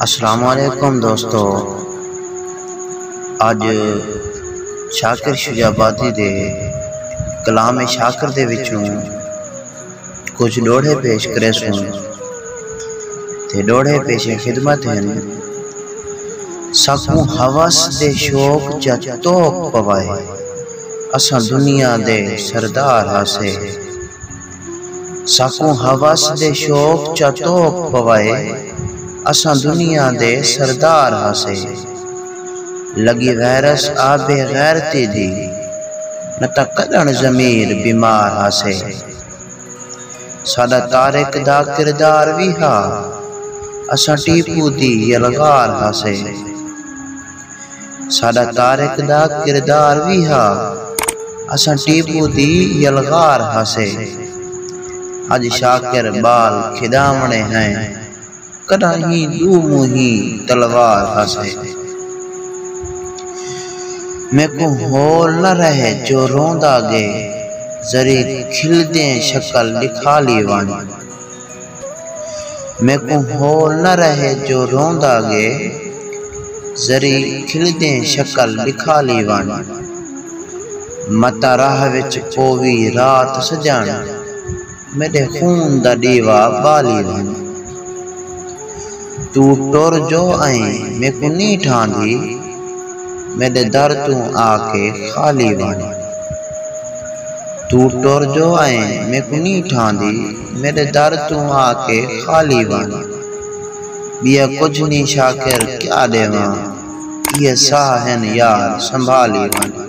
السلام علیکم دوستو، اج شاکر شجابادی دے کلام شاکر دے وچوں کچھ لوڑے پیش کرے سوں تے لوڑے پیش خدمت ہیں۔ ساکوں حوث دے شوق چا توک پوائے، اساں دنیا دے سردار ہاسے۔ ساکوں حوث دے شوق چا توک پوائے، اساں دنیا دے سردار ہاسے۔ لگی ویرس آبے غیرتی دی، نتا کدن ضمیر بیمار ہاسے۔ ساڈا طارق دا کردار وی ہا، اساں ٹیپو دی یلغار ہاسے۔ ساڈا طارق دا کردار وی ہا، اساں ٹیپو دی یلغار ہاسے۔ اج شاکر بال کھداونے ہیں، کداں ہی دو موہی تلوار ہاسے۔ میں کو ہول نہ رہے جو روندا گے، زری کھل دیں شکل دکھا لی وانی۔ میں کو ہول نہ رہے جو روندا گے، زری کھل دیں شکل دکھا لی وانی۔ متا راہ وچ پووی رات سجن، میرے خون دا دیوا بالی وانی۔ تو ٹر جو آئیں میں کو نہیں ٹھاندی، میرے در تو آ کے خالی وانی۔ تو ٹر جو آئیں میں کو نہیں ٹھاندی، میرے در تو آ کے خالی وانی۔ بیا کچھ نہیں شاکر کیا دیواں، یہ ساہن یار سنبھالی وانی۔